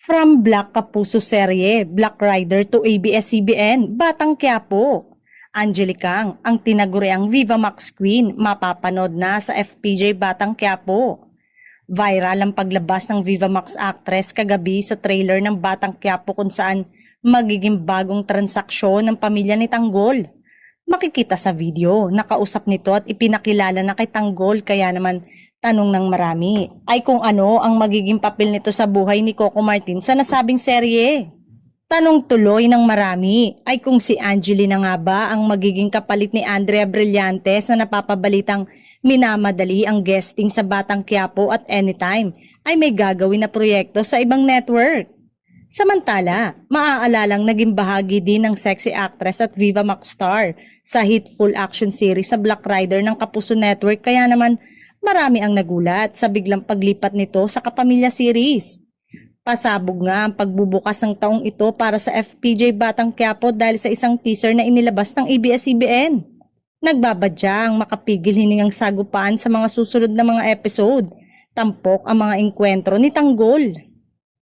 From Black Kapuso serye, Black Rider to ABS-CBN, Batang Quiapo. Angelica ang tinaguriang Viva Max Queen, mapapanood na sa FPJ Batang Quiapo. Viral ang paglabas ng Viva Max actress kagabi sa trailer ng Batang Quiapo kung saan magiging bagong transaksyon ng pamilya ni Tanggol. Makikita sa video, nakausap nito at ipinakilala na kay Tanggol, kaya naman tanong ng marami ay kung ano ang magiging papel nito sa buhay ni Coco Martin sa nasabing serye. Tanong tuloy ng marami ay kung si Angelina nga ba ang magiging kapalit ni Andrea Brillantes na napapabalitang minamadali ang guesting sa Batang Quiapo at anytime ay may gagawin na proyekto sa ibang network. Samantala, maaalalang naging bahagi din ng sexy actress at Viva Max star sa hitful action series sa Black Rider ng Kapuso Network, kaya naman marami ang nagulat sa biglang paglipat nito sa Kapamilya series. Pasabog nga ang pagbubukas ng taong ito para sa FPJ Batang Quiapo dahil sa isang teaser na inilabas ng ABS-CBN. Nagbabadyang makapigil hiningang sagupaan sa mga susunod na mga episode. Tampok ang mga engkwentro ni Tanggol.